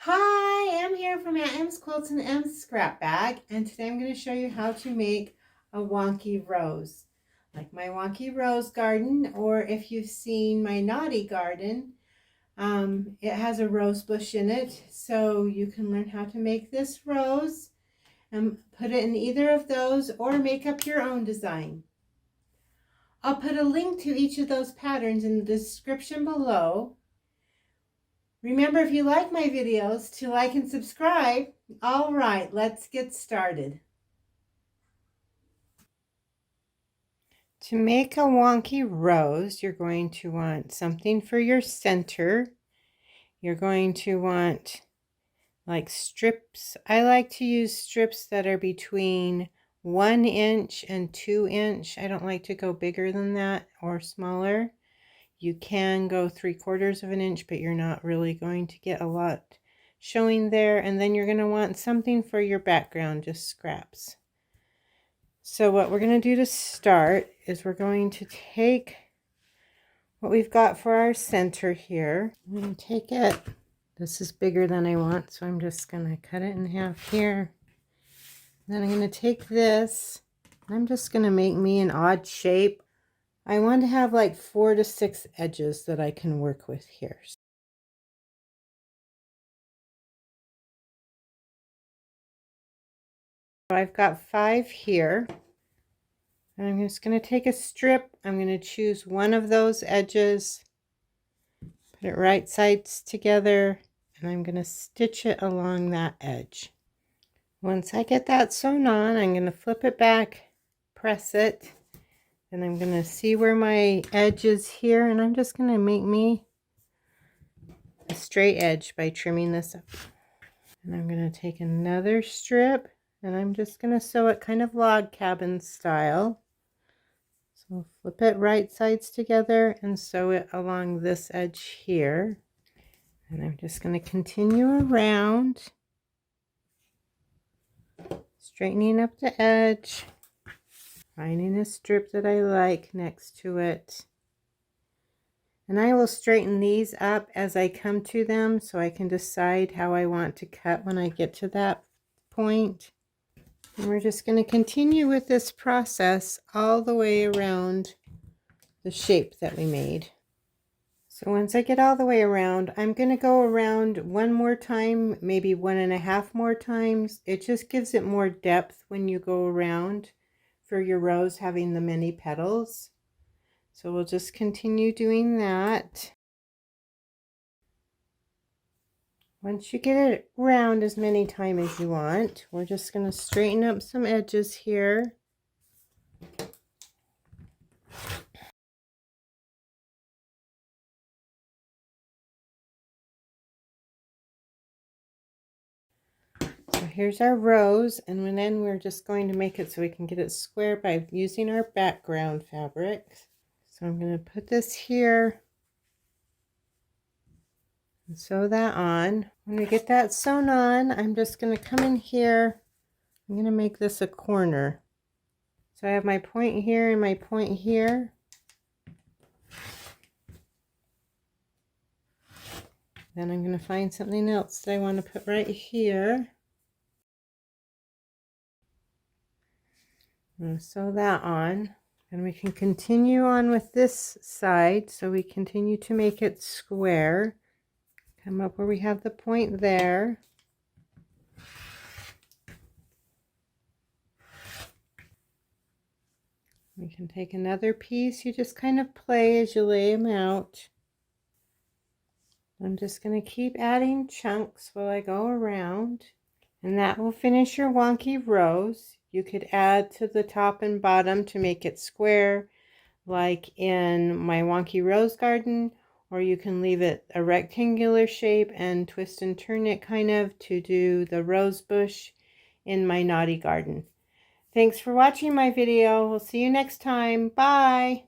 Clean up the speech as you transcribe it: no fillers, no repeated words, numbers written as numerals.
Hi, I'm here from Aunt Em's Quilts and Em's Scrap Bag, and today I'm going to show you how to make a wonky rose. Like my wonky rose garden, or if you've seen my naughty garden, it has a rose bush in it, so you can learn how to make this rose and put it in either of those or make up your own design. I'll put a link to each of those patterns in the description below. Remember, if you like my videos, to like and subscribe. All right, let's get started. To make a wonky rose, you're going to want something for your center. You're going to want like strips. I like to use strips that are between 1 inch and 2 inch. I don't like to go bigger than that or smaller. You can go 3/4 of an inch, but you're not really going to get a lot showing there. And then you're going to want something for your background, just scraps. So what we're going to do to start is we're going to take what we've got for our center here. I'm going to take it. This is bigger than I want, so I'm just going to cut it in half here. Then I'm going to take this. I'm just going to make me an odd shape. I want to have like 4 to 6 edges that I can work with here. So I've got 5 here. And I'm just going to take a strip. I'm going to choose one of those edges, put it right sides together, and I'm going to stitch it along that edge. Once I get that sewn on, I'm going to flip it back, press it, and I'm going to see where my edge is here, and I'm just going to make me a straight edge by trimming this up. And I'm going to take another strip, and I'm just going to sew it kind of log cabin style. So flip it right sides together and sew it along this edge here. And I'm just going to continue around, straightening up the edge, finding a strip that I like next to it. And I will straighten these up as I come to them so I can decide how I want to cut when I get to that point. And we're just going to continue with this process all the way around the shape that we made. So once I get all the way around, I'm going to go around one more time, maybe 1.5 more times. It just gives it more depth when you go around for your rose having the many petals. So we'll just continue doing that. Once you get it around as many times as you want, we're just going to straighten up some edges here. So here's our rose, and then we're just going to make it so we can get it square by using our background fabric. So I'm going to put this here and sew that on. When we get that sewn on, I'm just going to come in here. I'm going to make this a corner. So I have my point here and my point here. Then I'm going to find something else that I want to put right here. I'm going to sew that on. And we can continue on with this side. So we continue to make it square. Come up where we have the point there. We can take another piece. You just kind of play as you lay them out. I'm just going to keep adding chunks while I go around. And that will finish your wonky rose. You could add to the top and bottom to make it square, like in my wonky rose garden, or you can leave it a rectangular shape and twist and turn it kind of to do the rose bush in my naughty garden. Thanks for watching my video. We'll see you next time. Bye.